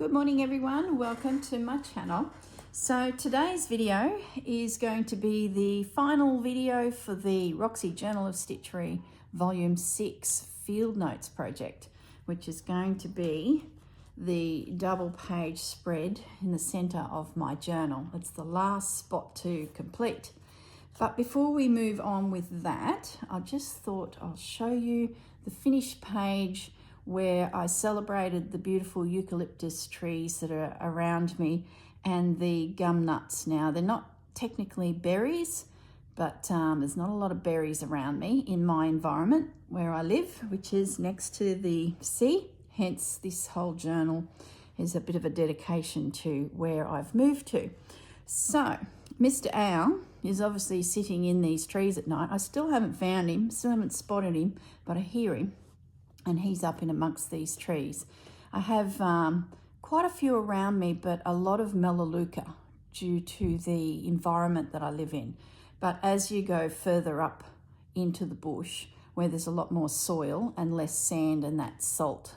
Good morning everyone, welcome to my channel. So today's video is going to be the final video for the Roxy Journal of Stitchery Volume 6 Field Notes project, which is going to be the double page spread in the center of my journal. It's the last spot to complete. But before we move on with that, I just thought I'll show you the finished page where I celebrated the beautiful eucalyptus trees that are around me and the gum nuts. Now, they're not technically berries, but there's not a lot of berries around me in my environment where I live, which is next to the sea. Hence, this whole journal is a bit of a dedication to where I've moved to. So, Mr. Owl is obviously sitting in these trees at night. I still haven't found him, still haven't spotted him, but I hear him. And he's up in amongst these trees. I have quite a few around me, but a lot of melaleuca due to the environment that I live in. But as you go further up into the bush, where there's a lot more soil and less sand and that salt,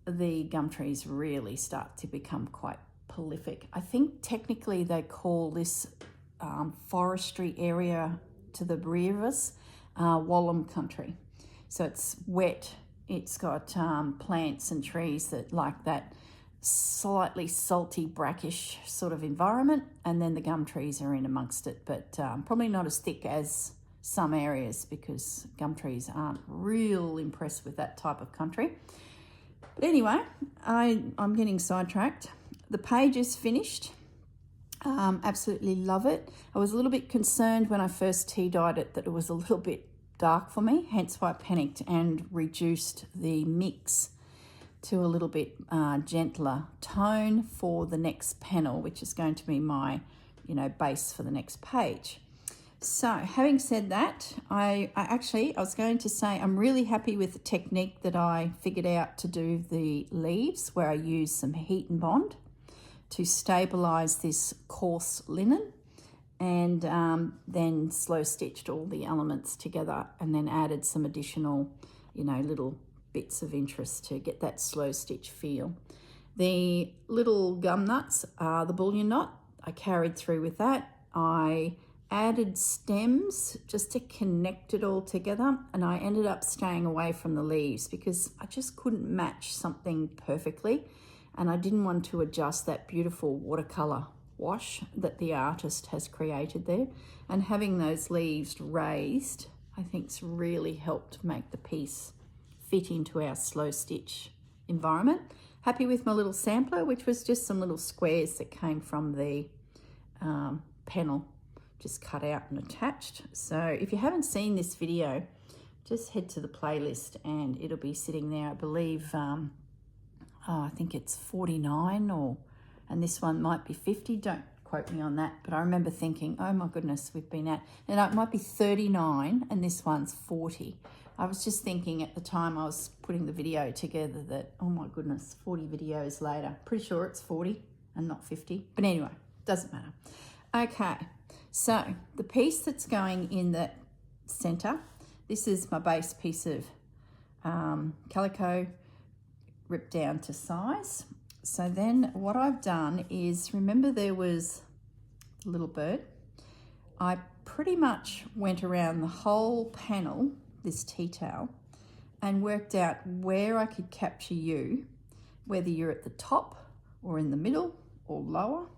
the gum trees really start to become quite prolific. I think technically they call this forestry area to the rear of us Wallam country. So it's wet, it's got plants and trees that like that slightly salty, brackish sort of environment, and then the gum trees are in amongst it, but probably not as thick as some areas because gum trees aren't real impressed with that type of country. But anyway, I'm getting sidetracked. The page is finished. Absolutely love it. I was a little bit concerned when I first tea dyed it that it was a little bit dark for me, hence why I panicked and reduced the mix to a little bit gentler tone for the next panel, which is going to be my base for the next page. So having said that, I was going to say I'm really happy with the technique that I figured out to do the leaves, where I used some heat and bond to stabilize this coarse linen, and then slow stitched all the elements together, and then added some additional little bits of interest to get that slow stitch feel. The little gum nuts are the bullion knot. I carried through with that. I added stems just to connect it all together, and I ended up staying away from the leaves because I just couldn't match something perfectly, and I didn't want to adjust that beautiful watercolor wash that the artist has created there. And having those leaves raised, I think's really helped make the piece fit into our slow stitch environment. Happy with my little sampler, which was just some little squares that came from the panel, just cut out and attached. So if you haven't seen this video, just head to the playlist and it'll be sitting there. I believe I think it's 49 and this one might be 50, don't quote me on that, but I remember thinking, oh my goodness, we've been at, and it might be 39 and this one's 40. I was just thinking at the time I was putting the video together that, oh my goodness, 40 videos later, pretty sure it's 40 and not 50, but anyway, doesn't matter. Okay, so the piece that's going in the center, this is my base piece of calico ripped down to size. So then what I've done is, remember there was a little bird? I pretty much went around the whole panel, this tea towel, and worked out where I could capture you, whether you're at the top or in the middle or lower.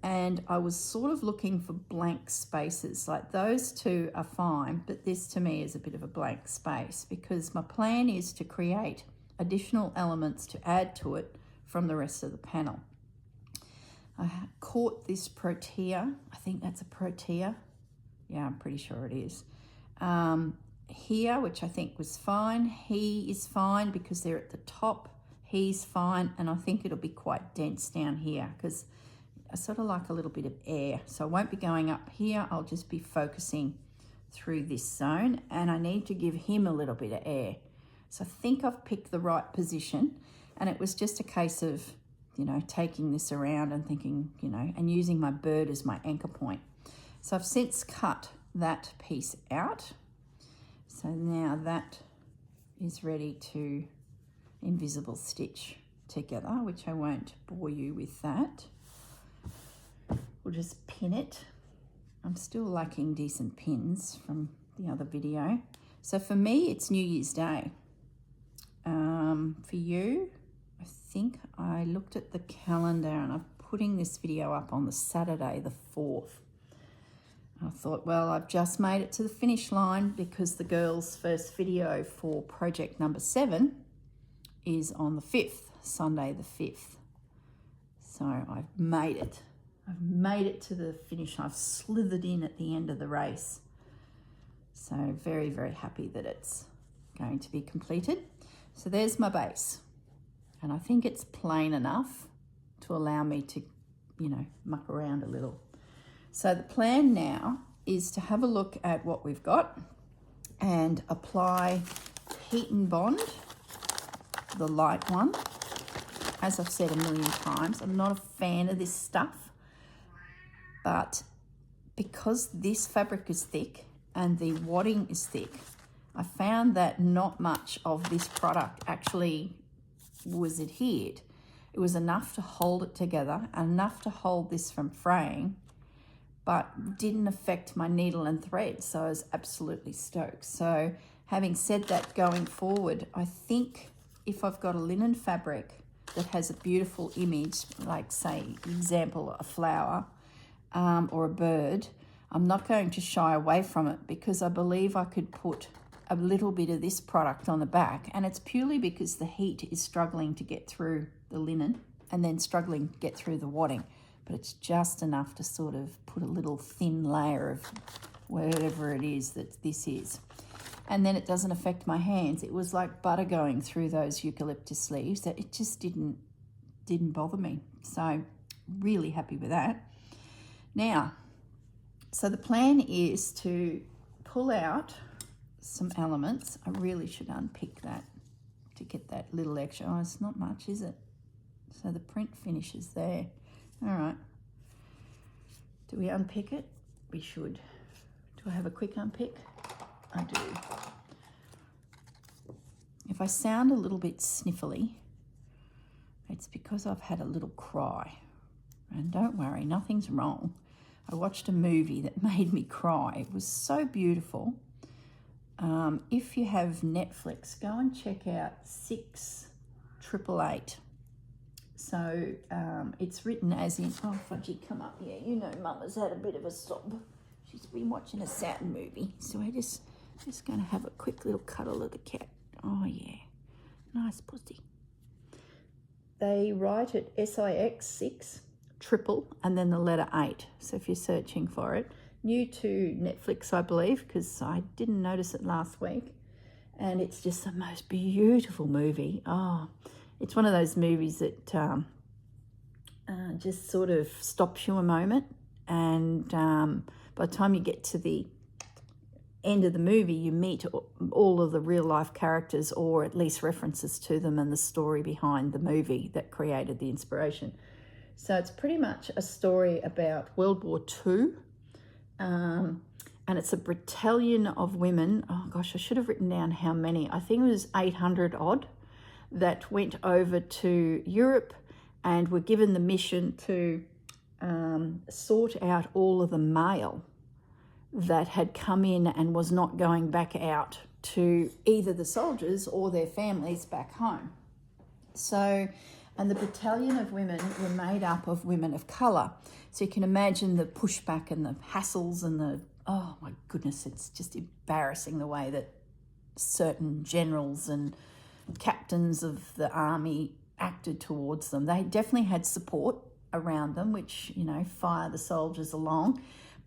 And I was sort of looking for blank spaces, like those two are fine, but this to me is a bit of a blank space because my plan is to create additional elements to add to it from the rest of the panel. I caught this protea. I think that's a protea. Yeah, I'm pretty sure it is. Here, which I think was fine. He is fine because they're at the top. He's fine, and I think it'll be quite dense down here because I sort of like a little bit of air. So I won't be going up here. I'll just be focusing through this zone, and I need to give him a little bit of air. So I think I've picked the right position. And it was just a case of, taking this around and thinking, and using my bird as my anchor point. So I've since cut that piece out. So now that is ready to invisible stitch together, which I won't bore you with that. We'll just pin it. I'm still lacking decent pins from the other video. So for me, it's New Year's Day. For you, I think I looked at the calendar and I'm putting this video up on the Saturday, the 4th. I thought, well, I've just made it to the finish line because the girls' first video for project number 7 is on the 5th, Sunday the 5th. So I've made it. I've made it to the finish. I've slithered in at the end of the race. So very, very happy that it's going to be completed. So there's my base. And I think it's plain enough to allow me to, you know, muck around a little. So the plan now is to have a look at what we've got and apply Heat and Bond, the light one. As I've said a million times, I'm not a fan of this stuff, but because this fabric is thick and the wadding is thick, I found that not much of this product actually was adhered. It was enough to hold it together, enough to hold this from fraying, but didn't affect my needle and thread, so I was absolutely stoked. So having said that, going forward, I think if I've got a linen fabric that has a beautiful image, like say, example, a flower or a bird, I'm not going to shy away from it because I believe I could put a little bit of this product on the back, and it's purely because the heat is struggling to get through the linen and then struggling to get through the wadding, but it's just enough to sort of put a little thin layer of whatever it is that this is. And then it doesn't affect my hands. It was like butter going through those eucalyptus leaves, that it just didn't bother me. So really happy with that. Now, so the plan is to pull out some elements. I really should unpick that to get that little extra. Oh, it's not much, is it? So the print finishes there. All right. Do we unpick it? We should. Do I have a quick unpick? I do. If I sound a little bit sniffly, it's because I've had a little cry. And don't worry, nothing's wrong. I watched a movie that made me cry. It was so beautiful. If you have Netflix, go and check out 6888. So it's written as in, oh, Fudgy, come up here. You know Mama's had a bit of a sob. She's been watching a Saturn movie. So I just going to have a quick little cuddle of the cat. Oh, yeah. Nice pussy. They write it SIX6 triple and then the letter 8. So if you're searching for it. New to Netflix, I believe, because I didn't notice it last week. And it's just the most beautiful movie. Oh, it's one of those movies that just sort of stops you a moment. And by the time you get to the end of the movie, you meet all of the real life characters, or at least references to them and the story behind the movie that created the inspiration. So it's pretty much a story about World War II. And it's a battalion of women. Oh gosh, I should have written down how many. I think it was 800 odd that went over to Europe and were given the mission to sort out all of the mail that had come in and was not going back out to either the soldiers or their families back home. So, and the battalion of women were made up of women of colour. So you can imagine the pushback and the hassles and the, oh my goodness, it's just embarrassing the way that certain generals and captains of the army acted towards them. They definitely had support around them, which, you know, fire the soldiers along.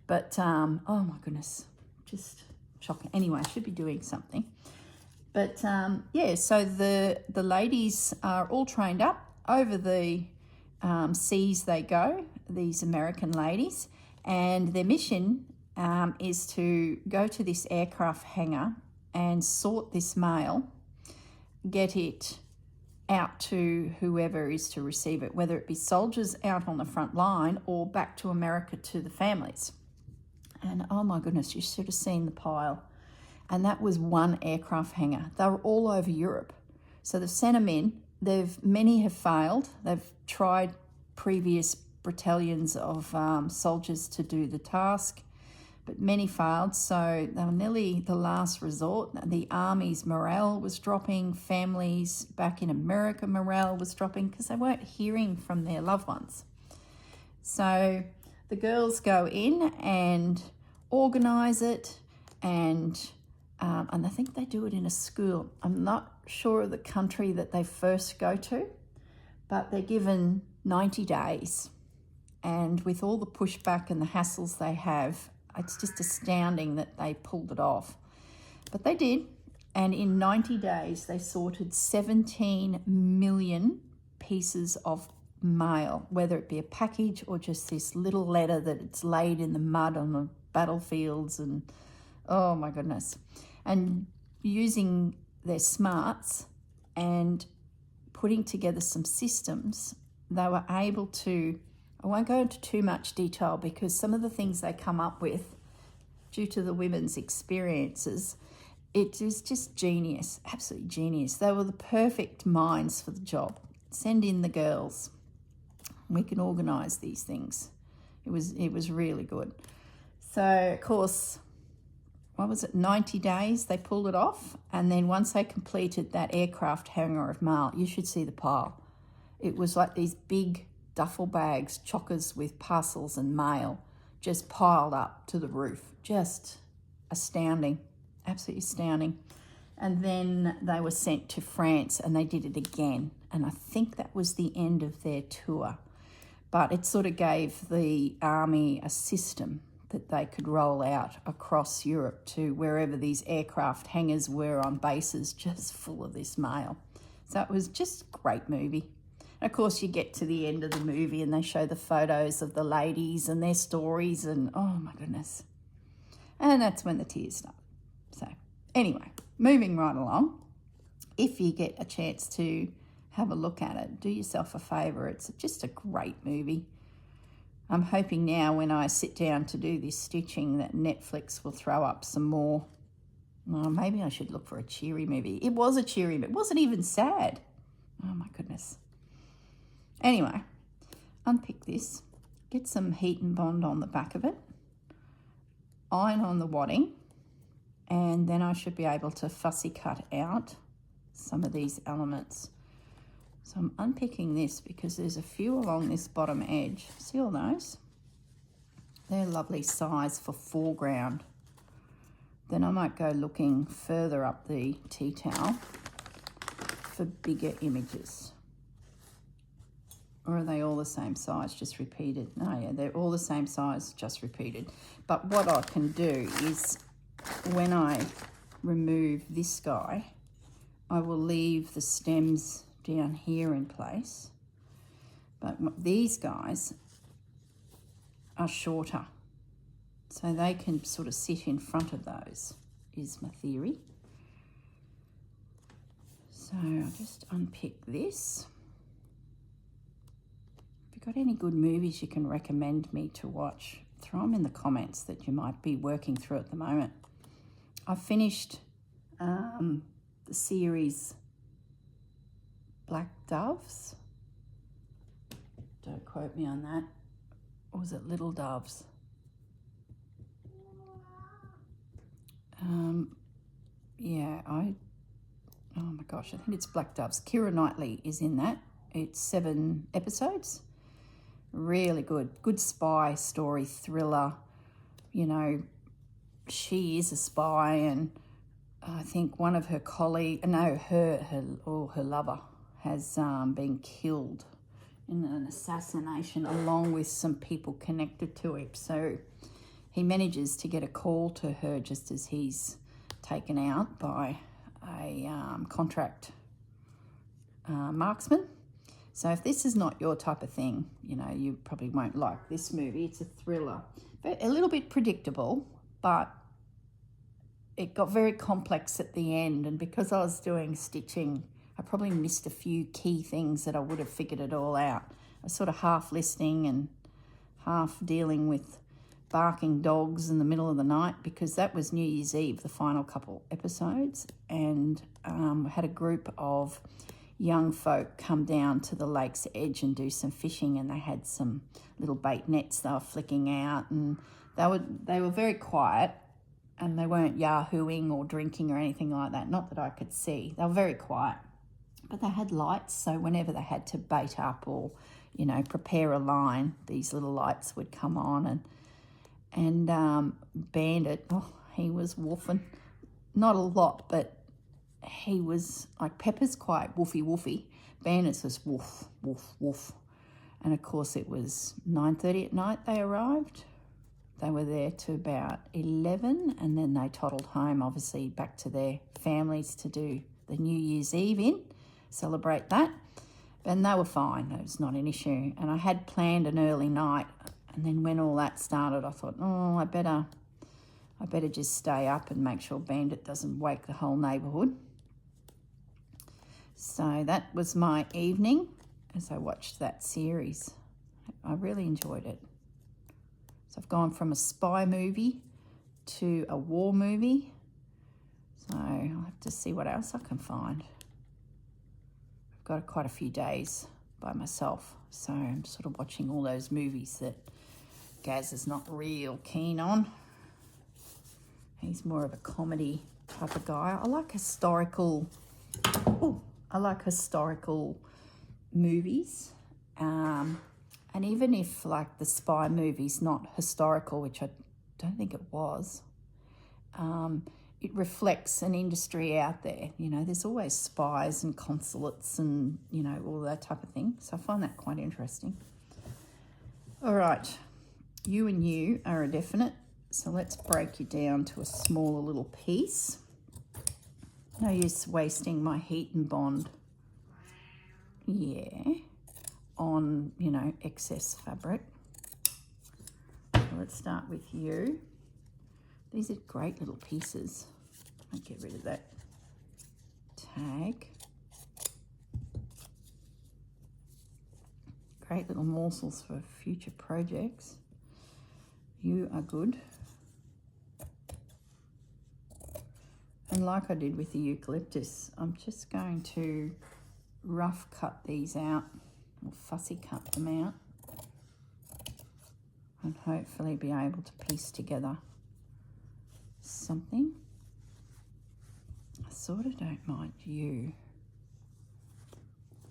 But, oh my goodness, just shocking. Anyway, I should be doing something. But, yeah, so the ladies are all trained up. Over the seas they go, these American ladies, and their mission is to go to this aircraft hangar and sort this mail, get it out to whoever is to receive it, whether it be soldiers out on the front line or back to America to the families. And oh my goodness, you should have seen the pile. And that was one aircraft hangar. They were all over Europe. So they've sent them in Many have failed. They've tried previous battalions of soldiers to do the task, but many failed, so they were nearly the last resort. The army's morale was dropping, families back in America morale was dropping because they weren't hearing from their loved ones. So the girls go in and organise it, and I think they do it in a school. I'm not sure of the country that they first go to, but they're given 90 days. And with all the pushback and the hassles they have, it's just astounding that they pulled it off. But they did, and in 90 days they sorted 17 million pieces of mail, whether it be a package or just this little letter that it's laid in the mud on the battlefields, and oh my goodness. And using their smarts and putting together some systems, they were able to, I won't go into too much detail because some of the things they come up with due to the women's experiences, it is just genius, absolutely genius. They were the perfect minds for the job. Send in the girls. We can organise these things. It was really good. So, of course, 90 days they pulled it off, and then once they completed that aircraft hangar of mail, you should see the pile. It was like these big duffel bags, chockers with parcels and mail, just piled up to the roof. Just astounding, absolutely astounding. And then they were sent to France and they did it again. And I think that was the end of their tour. But it sort of gave the army a system that they could roll out across Europe to wherever these aircraft hangars were on bases, just full of this mail. So it was just a great movie. Of course, you get to the end of the movie and they show the photos of the ladies and their stories, and oh my goodness. And that's when the tears start. So anyway, moving right along. If you get a chance to have a look at it, do yourself a favour. It's just a great movie. I'm hoping now when I sit down to do this stitching that Netflix will throw up some more. Well, maybe I should look for a cheery movie. It was a cheery, but it wasn't even sad. Oh my goodness. Anyway, unpick this, get some heat and bond on the back of it, iron on the wadding, and then I should be able to fussy cut out some of these elements. So I'm unpicking this because there's a few along this bottom edge. See all those? They're lovely size for foreground. Then I might go looking further up the tea towel for bigger images. Or are they all the same size, just repeated? No, yeah, they're all the same size, just repeated. But what I can do is when I remove this guy, I will leave the stems down here in place. But these guys are shorter, so they can sort of sit in front of those, is my theory. So I'll just unpick this. Got any good movies you can recommend me to watch? Throw them in the comments that you might be working through at the moment. I finished the series Black Doves. Don't quote me on that. Or was it Little Doves? Oh my gosh, I think it's Black Doves. Keira Knightley is in that. It's 7 episodes. Really good spy story, thriller. You know, she is a spy, and I think one of her her lover has been killed in an assassination along with some people connected to him. So he manages to get a call to her just as he's taken out by a contract marksman. So if this is not your type of thing, you know, you probably won't like this movie. It's a thriller. A little bit predictable, but it got very complex at the end. And because I was doing stitching, I probably missed a few key things that I would have figured it all out. I was sort of half listening and half dealing with barking dogs in the middle of the night, because that was New Year's Eve, the final couple episodes. And had a group of young folk come down to the lake's edge and do some fishing, and they had some little bait nets they were flicking out, and they were very quiet, and they weren't yahooing or drinking or anything like that, not that I could see. They were very quiet, but they had lights, so whenever they had to bait up or, you know, prepare a line, these little lights would come on. And Bandit, oh, he was woofing. Not a lot, but he was, like, Pepper's quite woofy. Bandit's just woof, woof, woof. And of course it was 9:30 at night they arrived. They were there to about 11, and then they toddled home, obviously back to their families to do the New Year's Eve in, celebrate that. And they were fine, it was not an issue. And I had planned an early night, and then when all that started, I thought, oh, I better just stay up and make sure Bandit doesn't wake the whole neighbourhood. So that was my evening as I watched that series. I really enjoyed it. So I've gone from a spy movie to a war movie. So I'll have to see what else I can find. I've got quite a few days by myself, so I'm sort of watching all those movies that Gaz is not real keen on. He's more of a comedy type of guy. I like historical movies. And even if, like, the spy movie's not historical, which I don't think it was, it reflects an industry out there. You know, there's always spies and consulates and, you know, all that type of thing. So I find that quite interesting. All right, you and you are a definite. So let's break you down to a smaller little piece. No use wasting my heat and bond, on, you know, excess fabric. So let's start with you. These are great little pieces. I'll get rid of that tag. Great little morsels for future projects. You are good. And like I did with the eucalyptus, I'm just going to rough cut these out, or fussy cut them out, and hopefully be able to piece together something. I sort of don't mind you.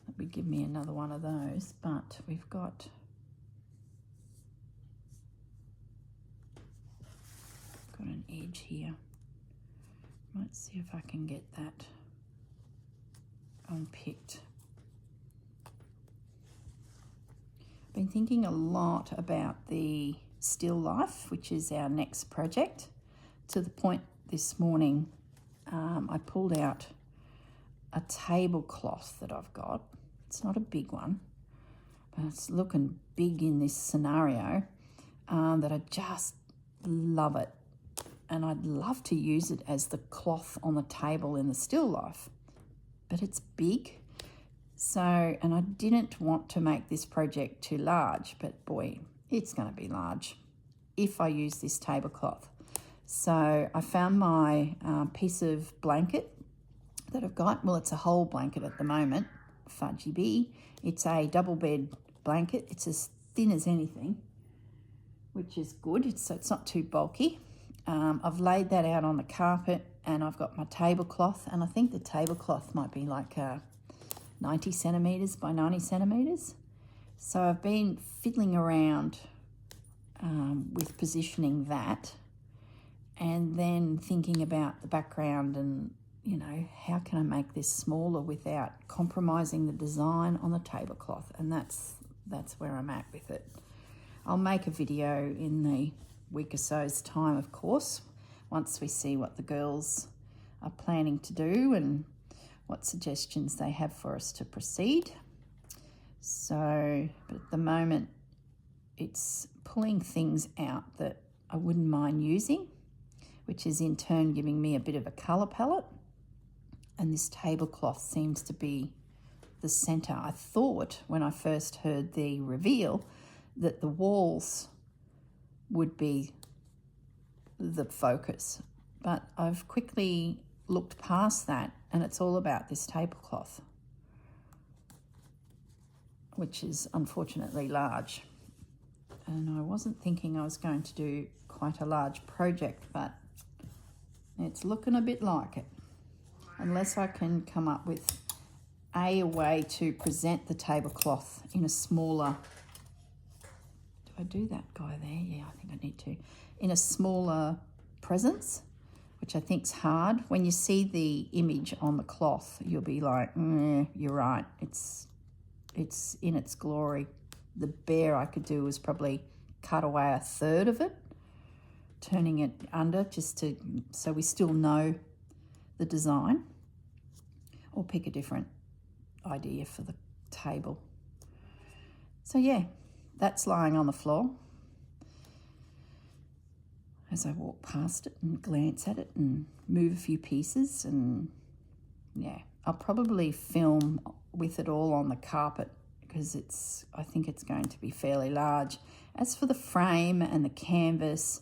That would give me another one of those, but we've got an edge here. Let's see if I can get that unpicked. I've been thinking a lot about the still life, which is our next project, to the point this morning I pulled out a tablecloth that I've got. It's not a big one, but it's looking big in this scenario, that I just love it. And I'd love to use it as the cloth on the table in the still life, but it's big. So, and I didn't want to make this project too large, but boy, it's going to be large if I use this tablecloth. So I found my piece of blanket that I've got. Well, it's a whole blanket at the moment, Fudgy Bee. It's a double bed blanket. It's as thin as anything, which is good. So it's not too bulky. I've laid that out on the carpet, and I've got my tablecloth, and I think the tablecloth might be like 90 centimetres by 90 centimetres. So I've been fiddling around with positioning that, and then thinking about the background and, you know, how can I make this smaller without compromising the design on the tablecloth, and that's where I'm at with it. I'll make a video in the week or so's time, of course, once we see what the girls are planning to do and what suggestions they have for us to proceed. So, but at the moment, it's pulling things out that I wouldn't mind using, which is in turn giving me a bit of a colour palette. And this tablecloth seems to be the centre. I thought when I first heard the reveal that the walls would be the focus, but I've quickly looked past that, and it's all about this tablecloth. which is unfortunately large. And I wasn't thinking I was going to do quite a large project, but it's looking a bit like it. Unless I can come up with a way to present the tablecloth in a smaller... Do I do that guy there? Yeah, I think I need to. In a smaller presence, which I think's hard. When you see the image on the cloth, you'll be like, you're right. It's in its glory. The bare I could do was probably cut away a third of it, turning it under just to, so we still know the design, or pick a different idea for the table. So yeah, that's lying on the floor as I walk past it and glance at it and move a few pieces. And yeah, I'll probably film with it all on the carpet because I think it's going to be fairly large. As for the frame and the canvas,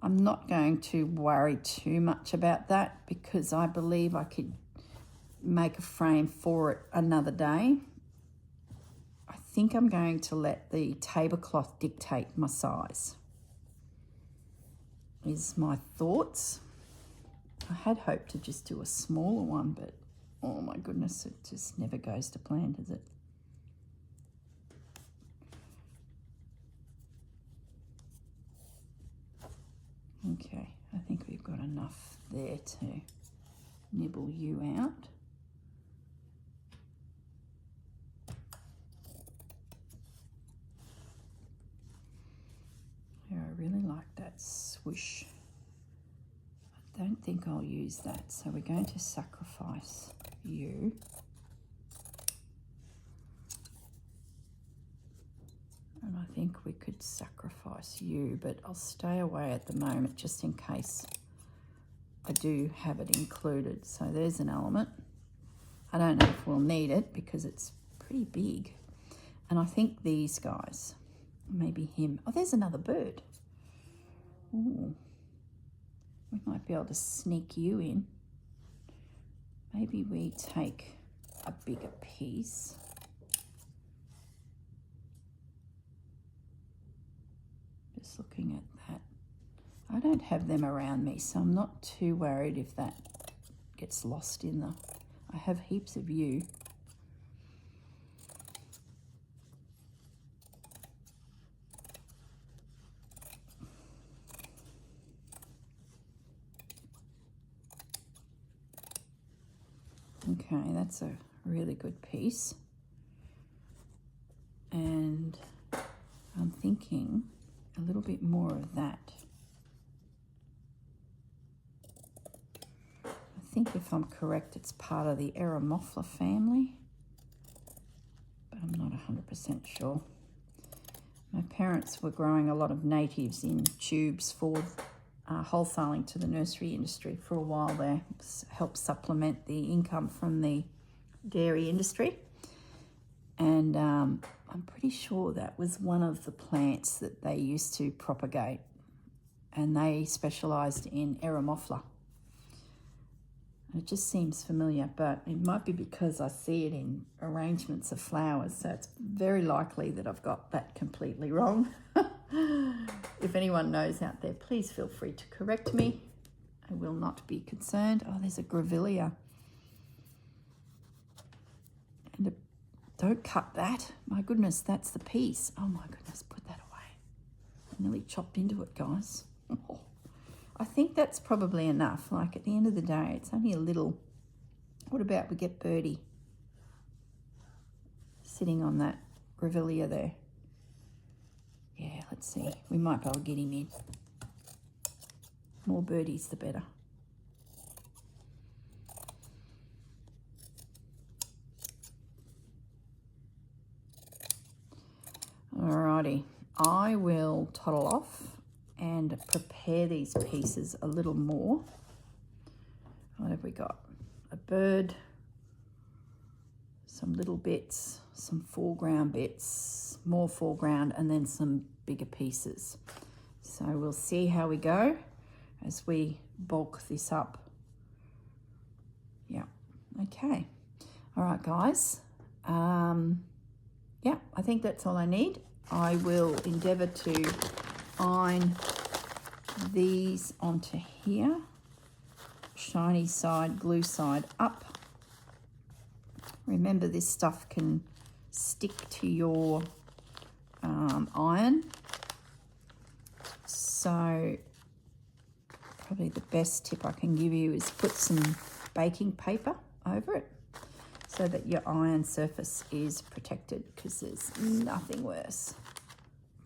I'm not going to worry too much about that because I believe I could make a frame for it another day. I think I'm going to let the tablecloth dictate my size, is my thoughts. I had hoped to just do a smaller one, but oh my goodness, it just never goes to plan, does it? Okay, I think we've got enough there to nibble you out. Yeah, I really like that swoosh. I don't think I'll use that, so we're going to sacrifice you. And I think we could sacrifice you, but I'll stay away at the moment just in case I do have it included. So there's an element. I don't know if we'll need it because it's pretty big. And I think these guys, maybe him. Oh, there's another bird. Ooh. We might be able to sneak you in. Maybe we take a bigger piece. Just looking at that. I don't have them around me, so I'm not too worried if that gets lost in the... I have heaps of you. Okay, that's a really good piece. And I'm thinking a little bit more of that. I think if I'm correct, it's part of the Eremophila family, but I'm not 100% sure. My parents were growing a lot of natives in tubes for wholesaling to the nursery industry for a while there, helped supplement the income from the dairy industry. And I'm pretty sure that was one of the plants that they used to propagate, and they specialised in Eremophila. It just seems familiar, but it might be because I see it in arrangements of flowers, so it's very likely that I've got that completely wrong. If anyone knows out there, please feel free to correct me. I will not be concerned. Oh, there's a grevillea. And don't cut that. My goodness, that's the piece. Oh my goodness, put that away. I nearly chopped into it, guys. I think that's probably enough. Like at the end of the day, it's only a little. What about we get Birdie sitting on that grevillea there? Yeah, let's see. We might be able to get him in. More birdies, the better. Alrighty, I will toddle off and prepare these pieces a little more. What have we got? A bird, some little bits, some foreground bits, more foreground, and then some bigger pieces. So we'll see how we go as we bulk this up. Yeah, okay. All right, guys. yeah, I think that's all I need. I will endeavour to iron these onto here. Shiny side, glue side up. Remember, this stuff can stick to your iron. So probably the best tip I can give you is put some baking paper over it so that your iron surface is protected, because there's nothing worse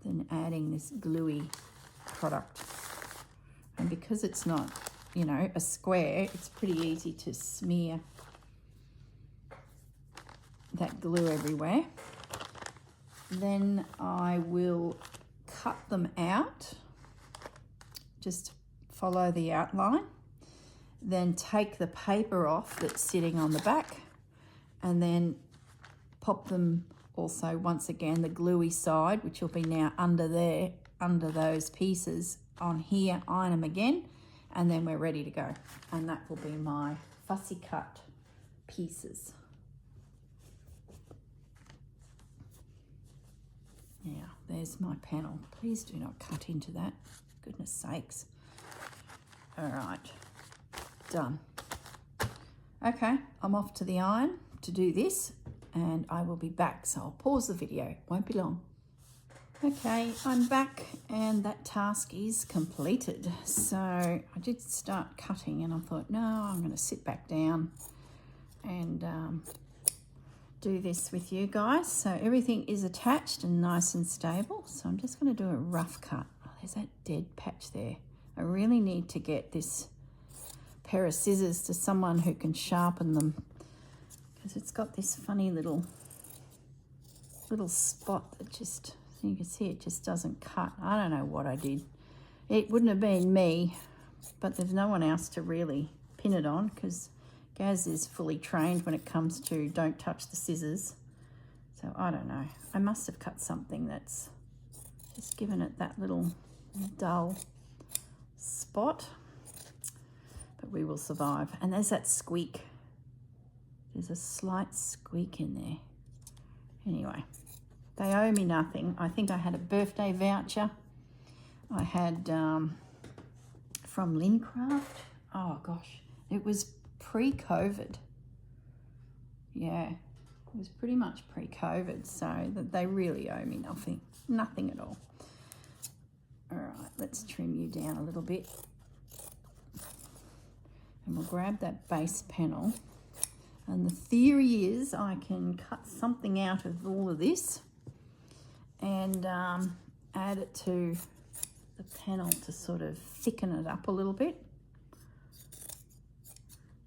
than adding this gluey product. And because it's not, you know, a square, it's pretty easy to smear that glue everywhere. Then I will cut them out. Just follow the outline. Then take the paper off that's sitting on the back, and then pop them also, once again, the gluey side, which will be now under there, under those pieces on here, iron them again, and then we're ready to go. And that will be my fussy cut pieces. Now, there's my panel. Please do not cut into that. Goodness sakes. All right, done. Okay, I'm off to the iron to do this, and I will be back. So I'll pause the video, won't be long. Okay, I'm back and that task is completed. So I did start cutting and I thought, no, I'm going to sit back down and do this with you guys. So everything is attached and nice and stable. So I'm just going to do a rough cut. Oh, there's that dead patch there. I really need to get this pair of scissors to someone who can sharpen them, because it's got this funny little spot that just, you can see it just doesn't cut. I don't know what I did. It wouldn't have been me, but there's no one else to really pin it on, because Gaz is fully trained when it comes to don't touch the scissors. So I don't know. I must have cut something that's just given it that little dull spot, but we will survive. And there's that squeak. There's a slight squeak in there. Anyway, they owe me nothing. I think I had a birthday voucher. I had from Lincraft. Oh gosh, it was pre-COVID. Yeah, it was pretty much pre-COVID, so that they really owe me nothing at all. All right, let's trim you down a little bit. And we'll grab that base panel. And the theory is I can cut something out of all of this and add it to the panel to sort of thicken it up a little bit.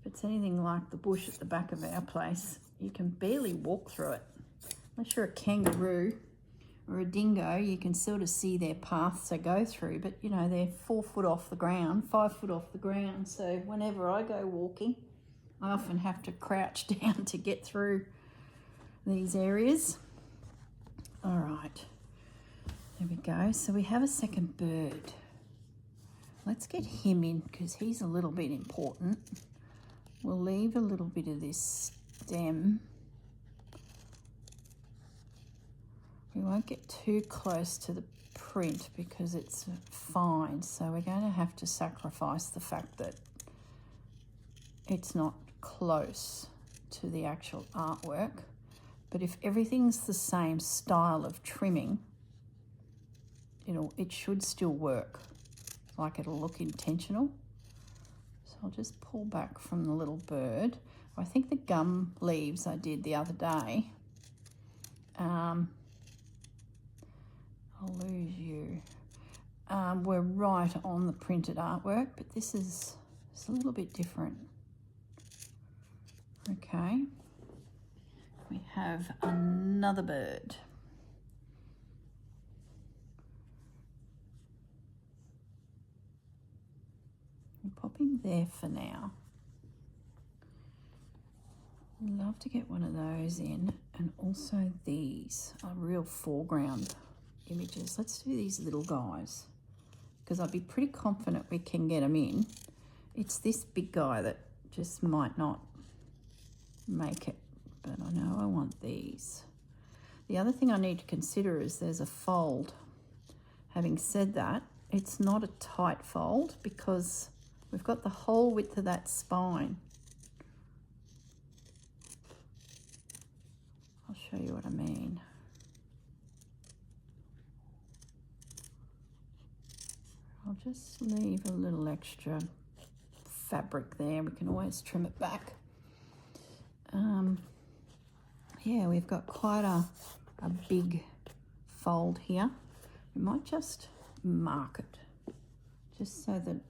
If it's anything like the bush at the back of our place, you can barely walk through it. Unless you're a kangaroo or a dingo, you can sort of see their paths they go through, but you know, they're 4 foot off the ground, 5 foot off the ground. So whenever I go walking, I often have to crouch down to get through these areas. All right, there we go. So we have a second bird. Let's get him in because he's a little bit important. We'll leave a little bit of this stem. We won't get too close to the print because it's fine. So we're going to have to sacrifice the fact that it's not close to the actual artwork. But if everything's the same style of trimming, it should still work. Like it'll look intentional. So I'll just pull back from the little bird. I think the gum leaves I did the other day. I'll lose you. We're right on the printed artwork, but this is a little bit different. Okay, we have another bird. We'll pop him there for now. I'd love to get one of those in, and also these are real foreground images. Let's do these little guys because I'd be pretty confident we can get them in. It's this big guy that just might not make it, but I know I want these. The other thing I need to consider is there's a fold. Having said that, it's not a tight fold because we've got the whole width of that spine. I'll show you what I mean. I'll just leave a little extra fabric there. We can always trim it back. Yeah, we've got quite a big fold here. We might just mark it just so that,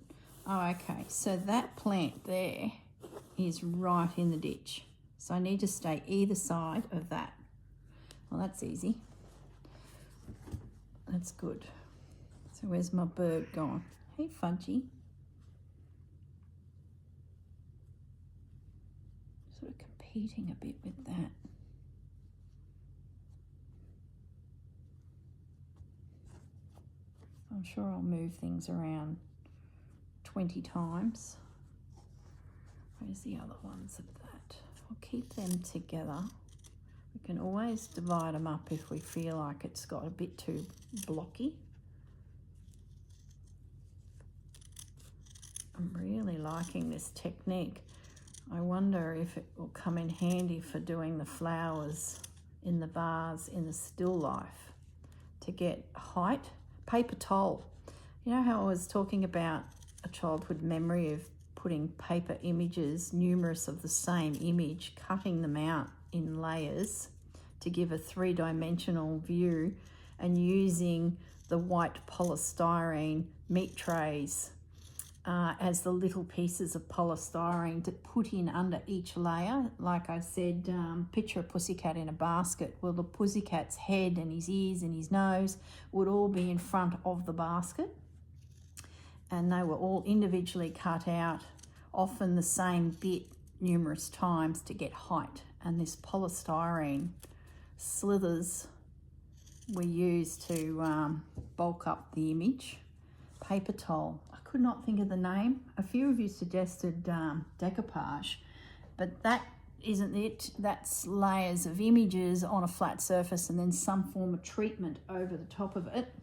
oh, okay, so that plant there is right in the ditch. So I need to stay either side of that. Well, that's easy. That's good. So where's my bird gone? Hey, Fudgy. Sort of competing a bit with that. I'm sure I'll move things around 20 times. Where's the other ones of that? I'll keep them together. We can always divide them up if we feel like it's got a bit too blocky. I'm really liking this technique. I wonder if it will come in handy for doing the flowers in the vase in the still life to get height. Paper towel. You know how I was talking about a childhood memory of putting paper images, numerous of the same image, cutting them out in layers to give a three-dimensional view, and using the white polystyrene meat trays as the little pieces of polystyrene to put in under each layer. Like I said, picture a pussycat in a basket. Well, the pussycat's head and his ears and his nose would all be in front of the basket, and they were all individually cut out, often the same bit numerous times to get height. And this polystyrene slithers were used to bulk up the image. Paper towel. I could not think of the name. A few of you suggested decoupage, but that isn't it. That's layers of images on a flat surface and then some form of treatment over the top of it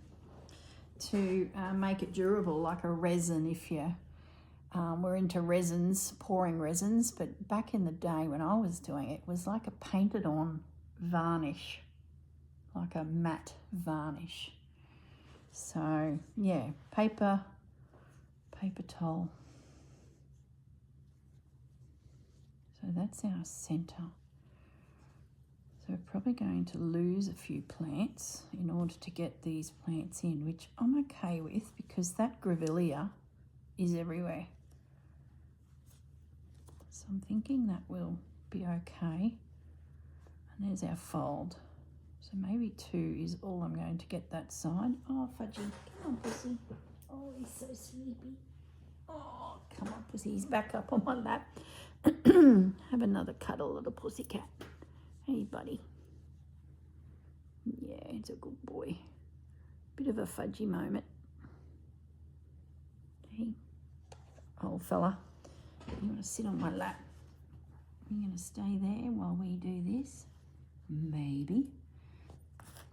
to make it durable, like a resin. If you we're into resins, pouring resins, but back in the day when I was doing it, it was like a painted on varnish, like a matte varnish. So yeah, paper towel. So that's our center. So we're probably going to lose a few plants in order to get these plants in, which I'm okay with because that grevillea is everywhere. So I'm thinking that will be okay. And there's our fold. So maybe 2 is all I'm going to get that side. Oh, Fudgy, come on, pussy. Oh, he's so sleepy. Oh, come on, pussy. He's back up on my lap. Have another cuddle, little pussycat. Hey, buddy. Yeah, it's a good boy. Bit of a Fudgy moment. Hey, old fella. You want to sit on my lap? You're going to stay there while we do this? Maybe.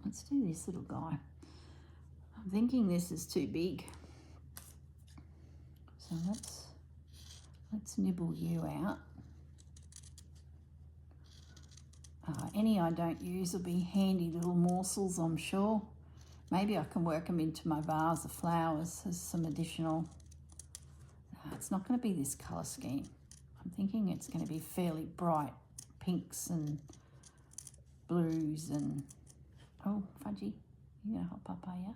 Let's do this little guy. I'm thinking this is too big. So let's nibble you out. Any I don't use will be handy little morsels, I'm sure. Maybe I can work them into my vase of flowers as some additional. It's not going to be this colour scheme. I'm thinking it's going to be fairly bright pinks and blues and... Oh, Fudgy, you're going to hop up, are you?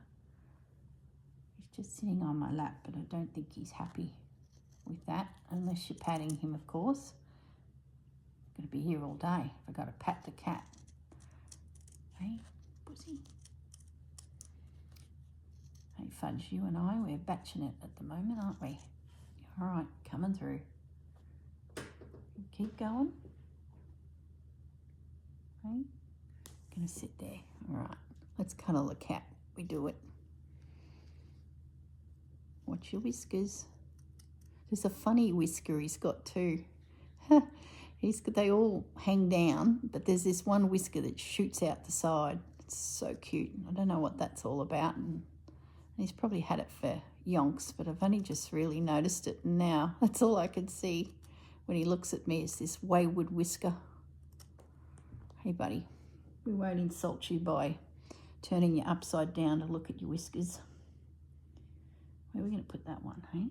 He's just sitting on my lap, but I don't think he's happy with that, unless you're patting him, of course. I'm going to be here all day if I've got to pat the cat. Hey, pussy. Hey, Fudge, you and I, we're batching it at the moment, aren't we? All right, coming through. Keep going. Hey, gonna sit there. All right, let's cuddle the cat. We do it. Watch your whiskers. There's a funny whisker he's got too. They all hang down, but there's this one whisker that shoots out the side. It's so cute. I don't know what that's all about, and he's probably had it for yonks, but I've only just really noticed it, and now that's all I can see when he looks at me is this wayward whisker. Hey buddy, we won't insult you by turning you upside down to look at your whiskers. Where are we going to put that one, hey?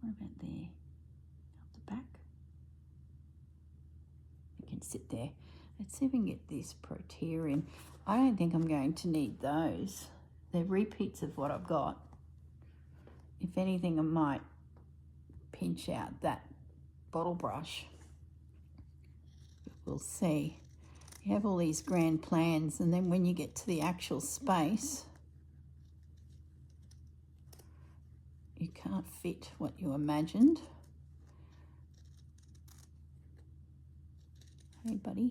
What about there? Up the back? It can sit there. Let's see if we can get this protea in. I don't think I'm going to need those. They're repeats of what I've got. If anything, I might pinch out that bottle brush. But we'll see. You have all these grand plans, and then when you get to the actual space, you can't fit what you imagined. Hey buddy.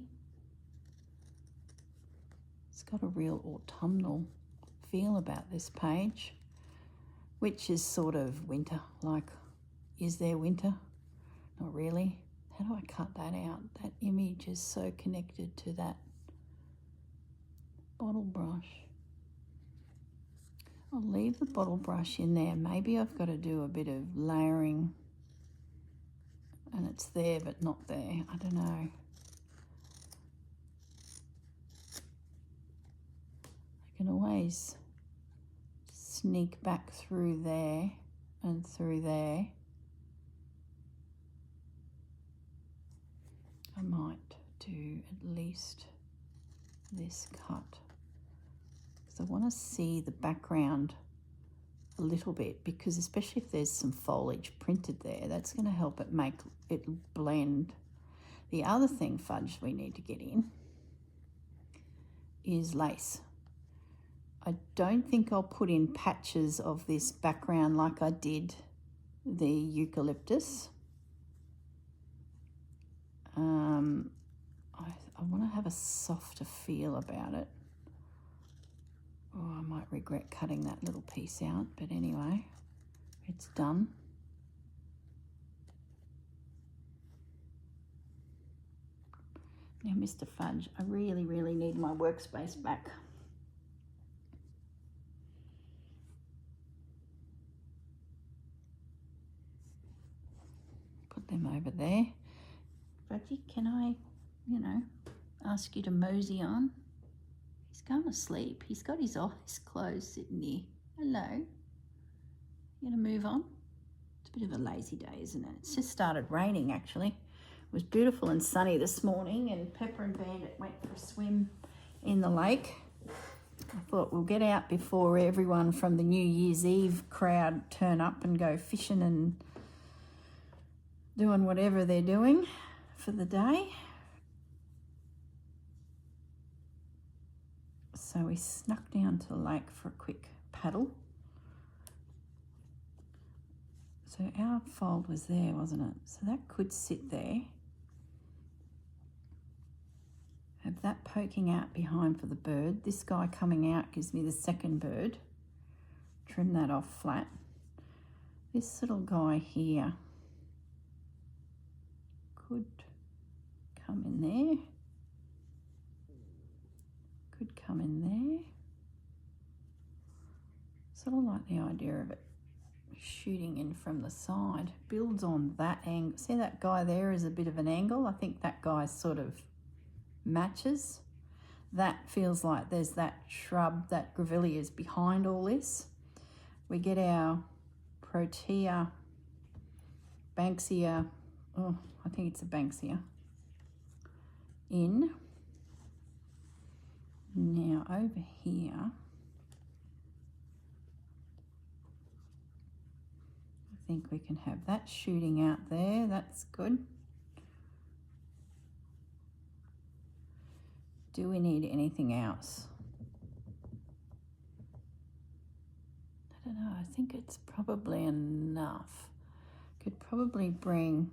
It's got a real autumnal feel about this page, which is sort of winter. Like, is there winter? Not really. How do I cut that out? That image is so connected to that bottle brush. I'll leave the bottle brush in there. Maybe I've got to do a bit of layering and it's there but not there. I don't know. I can always sneak back through there and through there. I might do at least this cut because I want to see the background a little bit, because especially if there's some foliage printed there, that's going to help it make it blend. The other thing, Fudge, we need to get in is lace. I don't think I'll put in patches of this background like I did the eucalyptus. I want to have a softer feel about it. Oh, I might regret cutting that little piece out, but anyway, it's done. Now, Mr. Fudge, I really, really need my workspace back. Put them over there. Fudgy, can I, ask you to mosey on? He's going to sleep. He's got his eyes closed sitting there. Hello. You gonna move on? It's a bit of a lazy day, isn't it? It's just started raining, actually. It was beautiful and sunny this morning, and Pepper and Bandit went for a swim in the lake. I thought we'll get out before everyone from the New Year's Eve crowd turn up and go fishing and doing whatever they're doing for the day. So we snuck down to the lake for a quick paddle. So our fold was there, wasn't it? So that could sit there. Have that poking out behind for the bird. This guy coming out gives me the second bird. Trim that off flat. This little guy here could come in there. Could come in there. Sort of like the idea of it shooting in from the side. Builds on that angle. See that guy there is a bit of an angle. I think that guy sort of matches. That feels like there's that shrub, that grevillea is behind all this. We get our protea, Banksia, oh, I think it's a Banksia, in. Now over here, I think we can have that shooting out there. That's good. Do we need anything else? I don't know. I think it's probably enough. Could probably bring...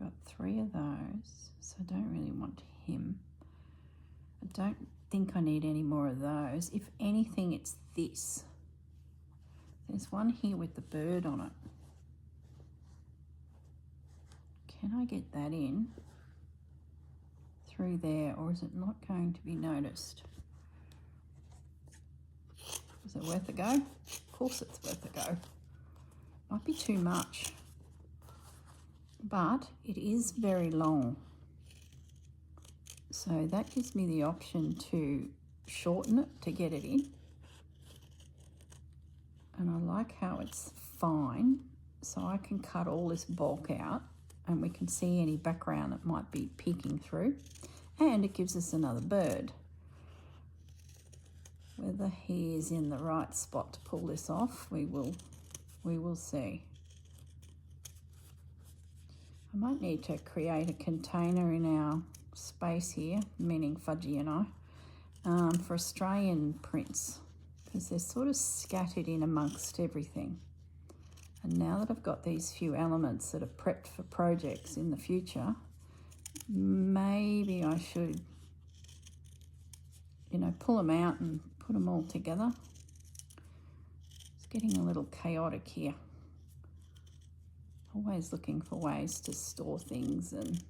I've got 3 of those, so I don't really want him. I don't think I need any more of those. If anything, it's this. There's one here with the bird on it. Can I get that in through there, or is it not going to be noticed? Is it worth a go? Of course it's worth a go. Might be too much, but it is very long. So that gives me the option to shorten it to get it in. And I like how it's fine, so I can cut all this bulk out and we can see any background that might be peeking through. And it gives us another bird. Whether he is in the right spot to pull this off, we will see. I might need to create a container in our space here, meaning Fudgy and I, for Australian prints, because they're sort of scattered in amongst everything. And now that I've got these few elements that are prepped for projects in the future, maybe I should, you know, pull them out and put them all together. It's getting a little chaotic here. Always looking for ways to store things and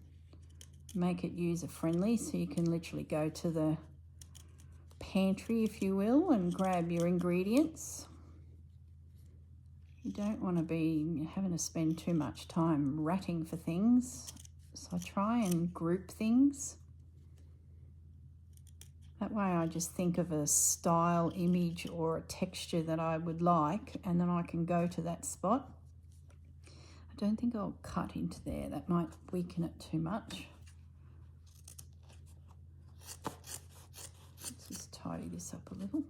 make it user-friendly, so you can literally go to the pantry, if you will, and grab your ingredients. You don't want to be having to spend too much time ratting for things, so I try and group things. That way I just think of a style image or a texture that I would like, and then I can go to that spot. I don't think I'll cut into there. That might weaken it too much. Let's just tidy this up a little.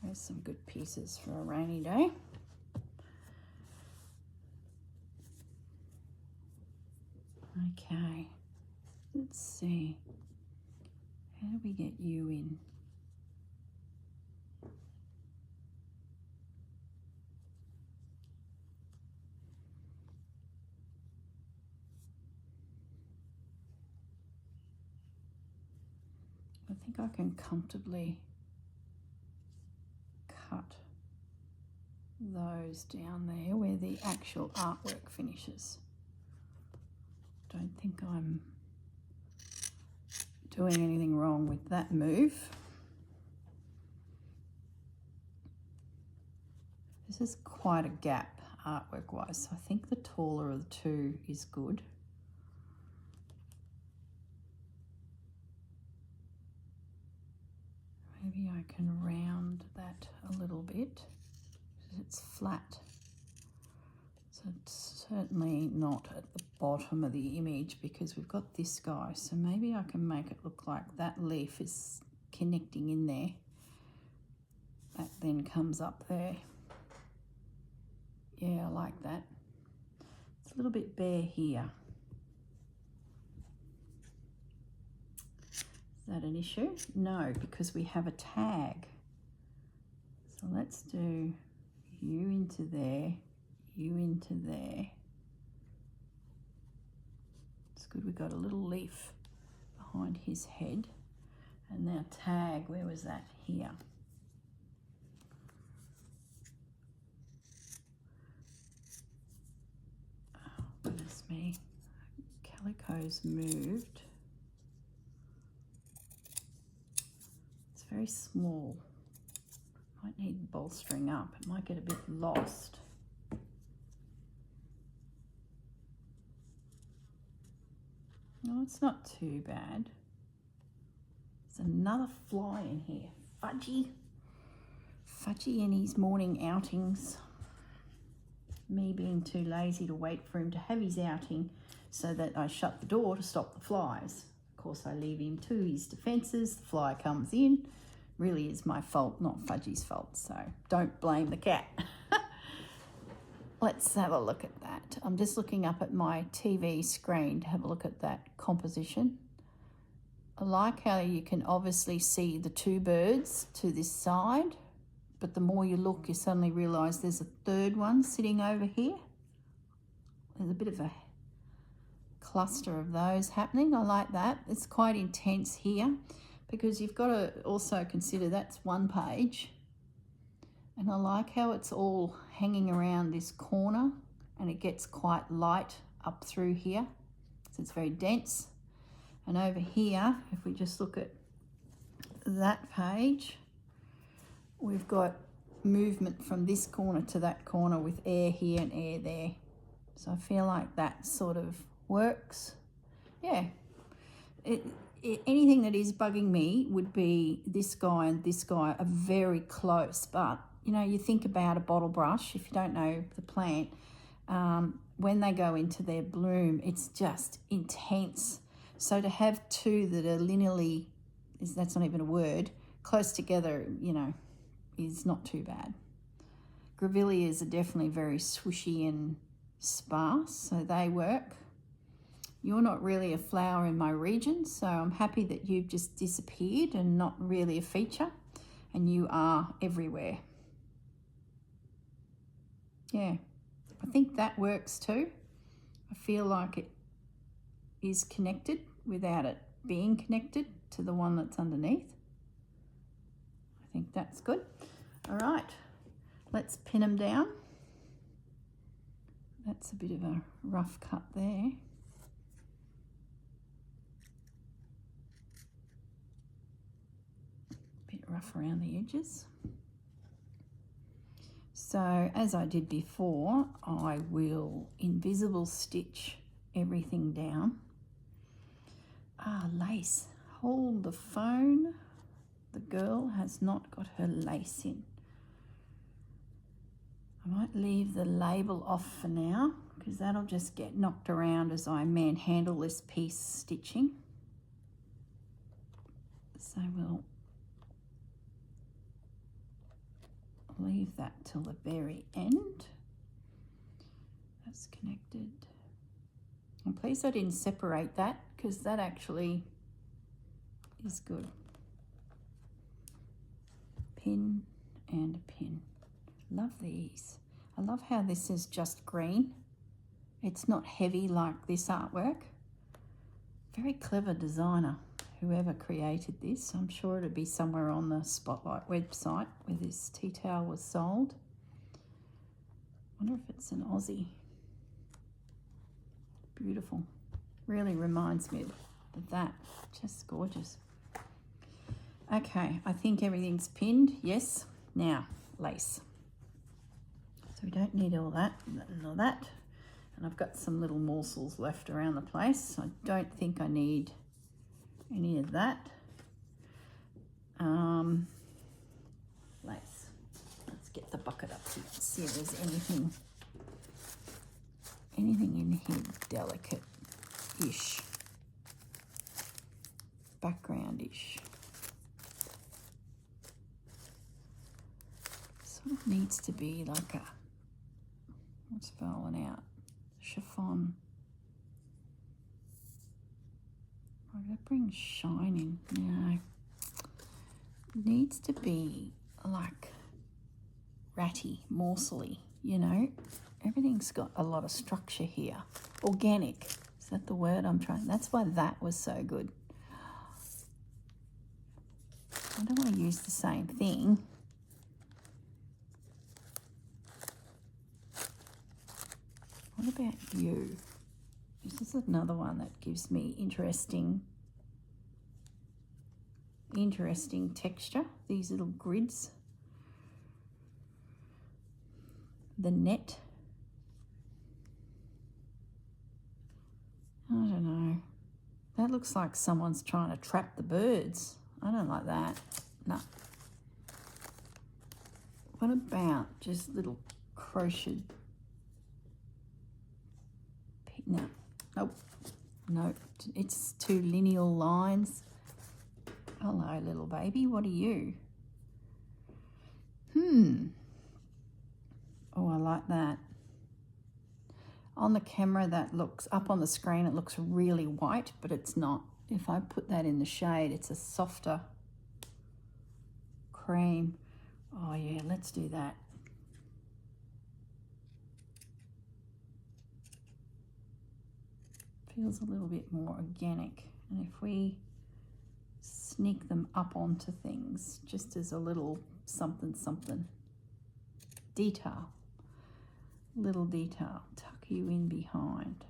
There's some good pieces for a rainy day. Okay, let's see. How do we get you in? I think I can comfortably cut those down there where the actual artwork finishes. Don't think I'm doing anything wrong with that move. This is quite a gap artwork wise, so I think the taller of the two is good. Maybe I can round that a little bit because it's flat. So it's certainly not at the bottom of the image because we've got this guy. So maybe I can make it look like that leaf is connecting in there. That then comes up there. Yeah, I like that. It's a little bit bare here. Is that an issue? No, because we have a tag. So let's do you into there, you into there. It's good we got a little leaf behind his head. And now tag, where was that? Here. Oh, goodness me. Calico's moved. It's very small. Might need bolstering up. It might get a bit lost. No, it's not too bad. There's another fly in here. Fudgy. Fudgy in his morning outings. Me being too lazy to wait for him to have his outing so that I shut the door to stop the flies. Of course, I leave him to his defences. The fly comes in. Really is my fault, not Fudgy's fault. So don't blame the cat. Let's have a look at that. I'm just looking up at my TV screen to have a look at that composition. I like how you can obviously see the two birds to this side, but the more you look, you suddenly realise there's a third one sitting over here. There's a bit of a cluster of those happening. I like that. It's quite intense here because you've got to also consider that's one page. And I like how it's all hanging around this corner and it gets quite light up through here. So it's very dense. And over here, if we just look at that page, we've got movement from this corner to that corner with air here and air there. So I feel like that sort of works. Yeah. Anything that is bugging me would be this guy and this guy are very close. But, you know, you think about a bottle brush, if you don't know the plant, when they go into their bloom, it's just intense. So to have two that are linearly, that's not even a word, close together, you know, is not too bad. Grevilleas are definitely very swishy and sparse, so they work. You're not really a flower in my region, so I'm happy that you've just disappeared and not really a feature, and you are everywhere. Yeah, I think that works too. I feel like it is connected without it being connected to the one that's underneath. I think that's good. All right, let's pin them down. That's a bit of a rough cut there. Bit rough around the edges. So as I did before, I will invisible stitch everything down. Ah, lace. Hold the phone. The girl has not got her lace in. I might leave the label off for now because that'll just get knocked around as I manhandle this piece stitching. So we'll leave that till the very end. That's connected. I'm pleased I didn't separate that because that actually is good. Pin and a pin. Love these. I love how this is just green. It's not heavy like this artwork. Very clever designer, whoever created this. I'm sure it'll be somewhere on the Spotlight website where this tea towel was sold. Wonder if it's an Aussie. Beautiful. Really reminds me of that. Just gorgeous. Okay, I think everything's pinned. Yes. Now, lace. So we don't need all that and all that. And I've got some little morsels left around the place. I don't think I need any of that. Lace. Let's get the bucket up here and see if there's anything in here delicate-ish, background-ish. Sort of needs to be like a, what's falling out? Chiffon. Oh, that brings shine in. No. It needs to be like ratty, morsely, you know. Everything's got a lot of structure here. Organic. Is that the word I'm trying? That's why that was so good. I don't want to use the same thing. What about you? This is another one that gives me interesting texture. These little grids. The net. I don't know. That looks like someone's trying to trap the birds. I don't like that. No. What about just little crocheted? No. Nope. No. It's two lineal lines. Hello, little baby. What are you? Oh, I like that. On the camera, that looks, up on the screen, it looks really white, but it's not. If I put that in the shade, it's a softer cream. Oh yeah, let's do that. Feels a little bit more organic. And if we sneak them up onto things just as a little something something detail, little detail, tuck you in behind.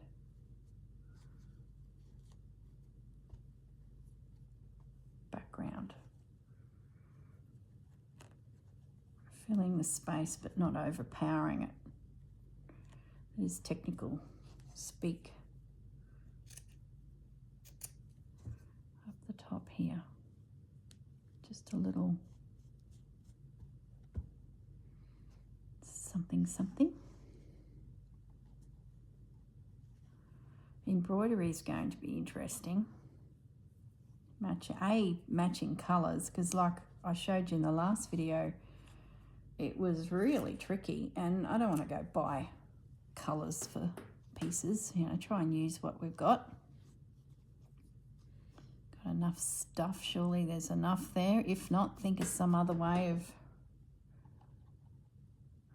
Background. Filling the space but not overpowering it. It is technical speak. Up the top here. Just a little something something. Embroidery is going to be interesting. Matching colours, because like I showed you in the last video, it was really tricky, and I don't want to go buy colours for pieces, you know, try and use what we've got. Got enough stuff, surely there's enough there. If not, think of some other way of,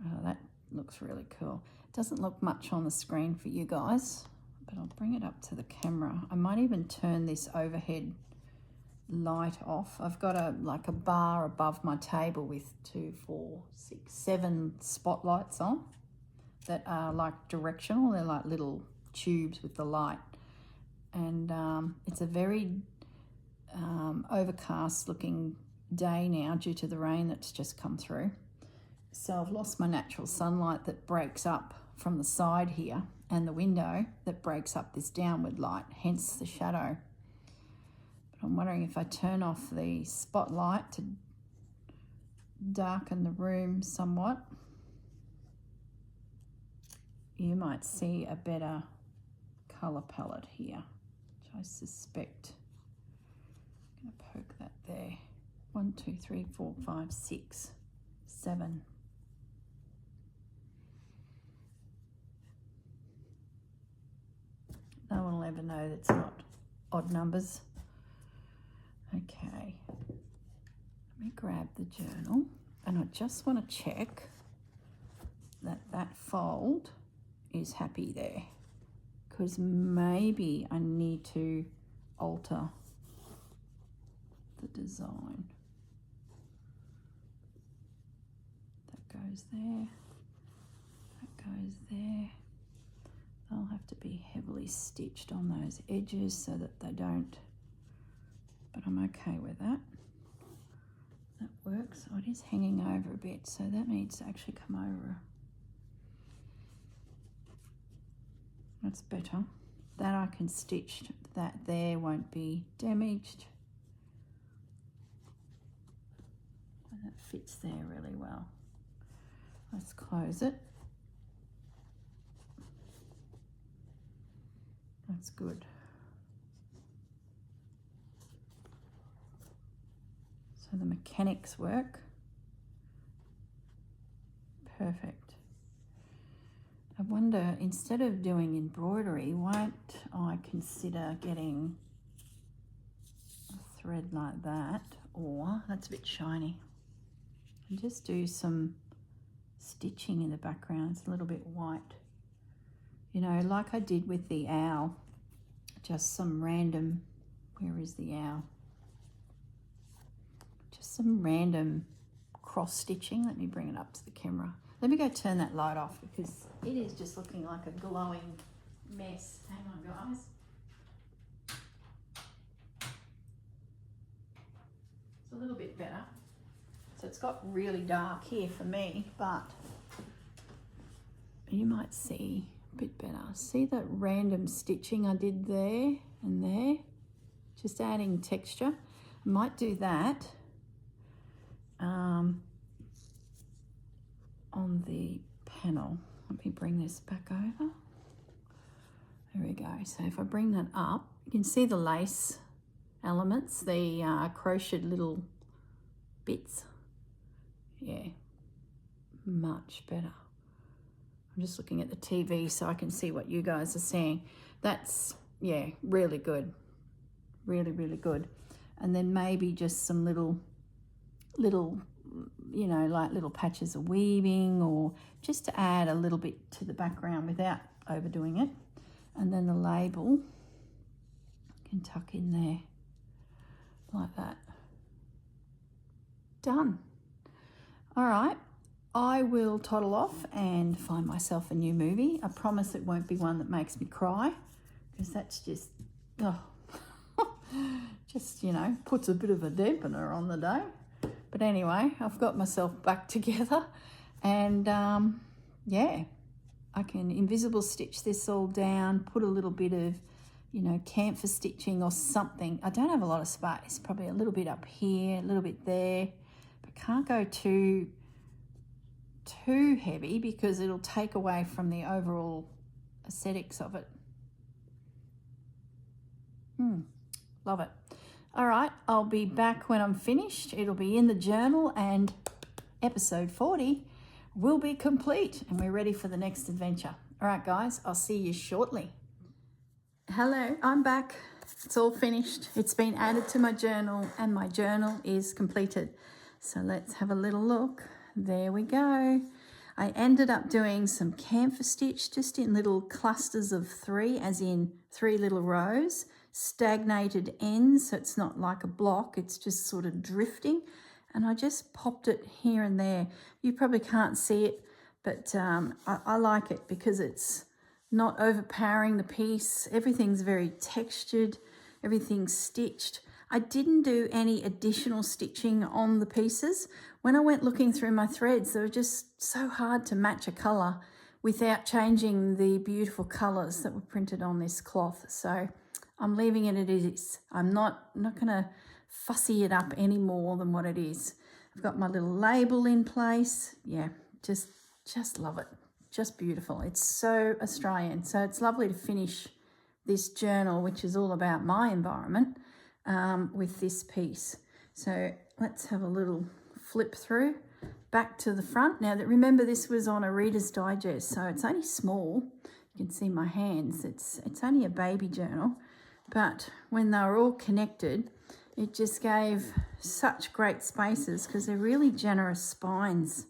oh, that looks really cool. It doesn't look much on the screen for you guys, but I'll bring it up to the camera. I might even turn this overhead light off. I've got a bar above my table with 2, 4, 6, 7 spotlights on that are like directional. They're like little tubes with the light, and it's a very overcast looking day now due to the rain that's just come through. So I've lost my natural sunlight that breaks up from the side here, and the window that breaks up this downward light, hence the shadow. I'm wondering if I turn off the spotlight to darken the room somewhat, you might see a better colour palette here, which I suspect. I'm going to poke that there. 1, 2, 3, 4, 5, 6, 7. No one will ever know that's not odd numbers. Okay, let me grab the journal, and I just want to check that that fold is happy there, because maybe I need to alter the design. That goes there, that goes there. They'll have to be heavily stitched on those edges so that they don't, but I'm okay with that. That works. Oh, it is hanging over a bit, so that needs to actually come over. That's better. That I can stitch, that there won't be damaged. And that fits there really well. Let's close it. That's good. So the mechanics work. Perfect. I wonder, instead of doing embroidery, won't I consider getting a thread like that, or that's a bit shiny, and just do some stitching in the background. It's a little bit white. You know, like I did with the owl, just some random, where is the owl? Just some random cross stitching. Let me bring it up to the camera. Let me go turn that light off because it is just looking like a glowing mess. Hang on, guys. It's a little bit better. So it's got really dark here for me, but you might see a bit better. See that random stitching I did there and there? Just adding texture. I might do that on the panel. Let me bring this back over. There we go. So if I bring that up, you can see the lace elements, the crocheted little bits. Yeah, much better. I'm just looking at the TV so I can see what you guys are seeing. That's, yeah, really good. Really, really good. And then maybe just some little, you know, like little patches of weaving, or just to add a little bit to the background without overdoing it. And then the label, can tuck in there like that. Done. All right, I will toddle off and find myself a new movie. I promise it won't be one that makes me cry, because that's just, oh, just, you know, puts a bit of a dampener on the day. But anyway, I've got myself back together, and yeah, I can invisible stitch this all down, put a little bit of, you know, camphor stitching or something. I don't have a lot of space, probably a little bit up here, a little bit there, but can't go too heavy because it'll take away from the overall aesthetics of it. Love it. All right, I'll be back when I'm finished. It'll be in the journal, and episode 40 will be complete, and we're ready for the next adventure. All right, guys, I'll see you shortly. Hello, I'm back. It's all finished. It's been added to my journal, and my journal is completed. So let's have a little look. There we go. I ended up doing some camphor stitch just in little clusters of 3, as in 3 little rows, stagnated ends, so it's not like a block, it's just sort of drifting, and I just popped it here and there. You probably can't see it, but I like it because it's not overpowering the piece. Everything's very textured, everything's stitched. I didn't do any additional stitching on the pieces. When I went looking through my threads, they were just so hard to match a colour without changing the beautiful colours that were printed on this cloth. So I'm leaving it as it is. I'm not going to fussy it up any more than what it is. I've got my little label in place. Yeah, just love it. Just beautiful. It's so Australian. So it's lovely to finish this journal, which is all about my environment, with this piece. So let's have a little flip through back to the front. Now, that remember, this was on a Reader's Digest, so it's only small. You can see my hands. It's only a baby journal, but when they were all connected, it just gave such great spaces because they're really generous spines.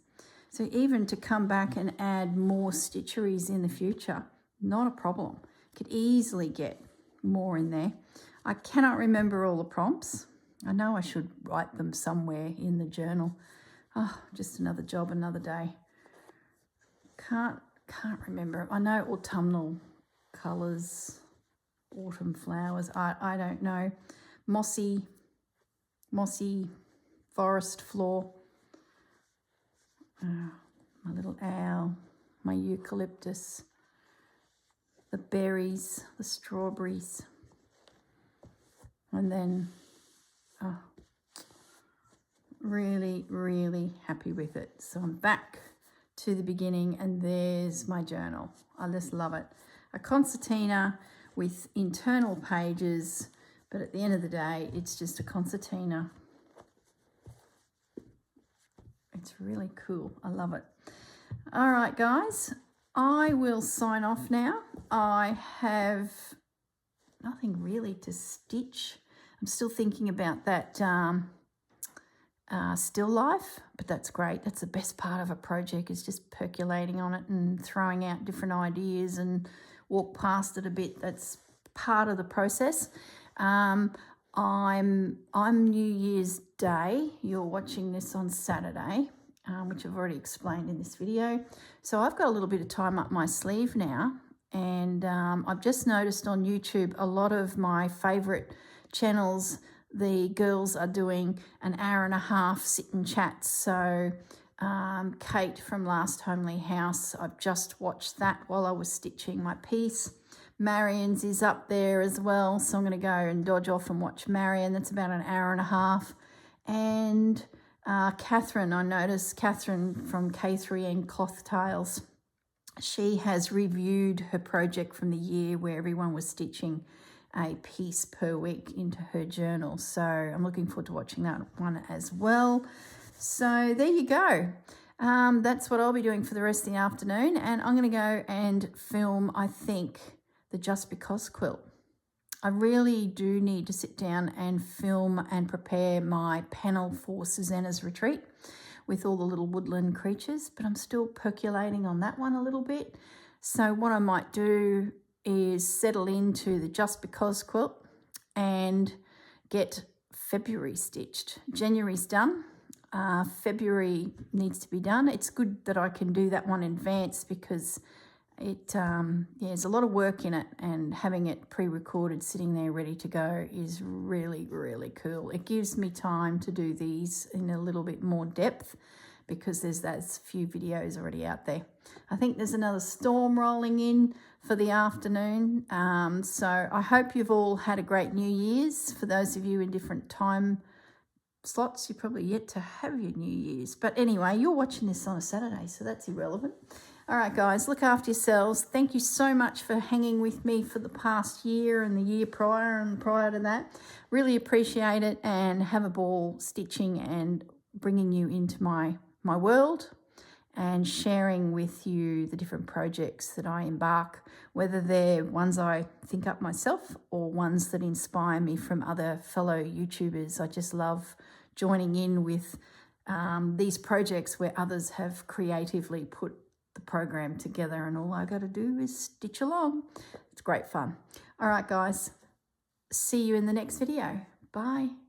So even to come back and add more stitcheries in the future, not a problem. Could easily get more in there. I cannot remember all the prompts. I know I should write them somewhere in the journal. Oh, just another job, another day. Can't remember. I know autumnal colours, autumn flowers. I don't know. Mossy forest floor. My little owl, my eucalyptus, the berries, the strawberries, and then really, really happy with it. So I'm back to the beginning, and there's my journal. I just love it. A concertina with internal pages, but at the end of the day, it's just a concertina. It's really cool. I love it. All right, guys, I will sign off now. I have nothing really to stitch. I'm still thinking about that still life, but that's great. That's the best part of a project, is just percolating on it and throwing out different ideas and walk past it a bit. That's part of the process. I'm New Year's Day. You're watching this on Saturday, which I've already explained in this video. So I've got a little bit of time up my sleeve now, and I've just noticed on YouTube a lot of my favourite channels, the girls are doing an hour and a half sit and chat. So Kate from Last Homely House, I've just watched that while I was stitching my piece. Marion's is up there as well, so I'm going to go and dodge off and watch Marion. That's about an hour and a half. And Catherine, I noticed Catherine from K3N Cloth Tales, she has reviewed her project from the year where everyone was stitching a piece per week into her journal. So I'm looking forward to watching that one as well. So there you go. That's what I'll be doing for the rest of the afternoon. And I'm going to go and film, I think, the Just Because quilt. I really do need to sit down and film and prepare my panel for Susanna's retreat with all the little woodland creatures, but I'm still percolating on that one a little bit. So what I might do is settle into the Just Because quilt and get February stitched. January's done. February needs to be done. It's good that I can do that one in advance because it there's a lot of work in it, and having it pre-recorded sitting there ready to go is really, really cool. It gives me time to do these in a little bit more depth because there's those few videos already out there. I think there's another storm rolling in for the afternoon. So I hope you've all had a great New Year's. For those of you in different time slots, you're probably yet to have your New Year's. But anyway, you're watching this on a Saturday, so that's irrelevant. All right, guys, look after yourselves. Thank you so much for hanging with me for the past year and the year prior and prior to that. Really appreciate it, and have a ball stitching and bringing you into my world and sharing with you the different projects that I embark, whether they're ones I think up myself or ones that inspire me from other fellow YouTubers. I just love joining in with these projects where others have creatively put the program together, and all I got to do is stitch along. It's great fun. All right, guys, see you in the next video. Bye.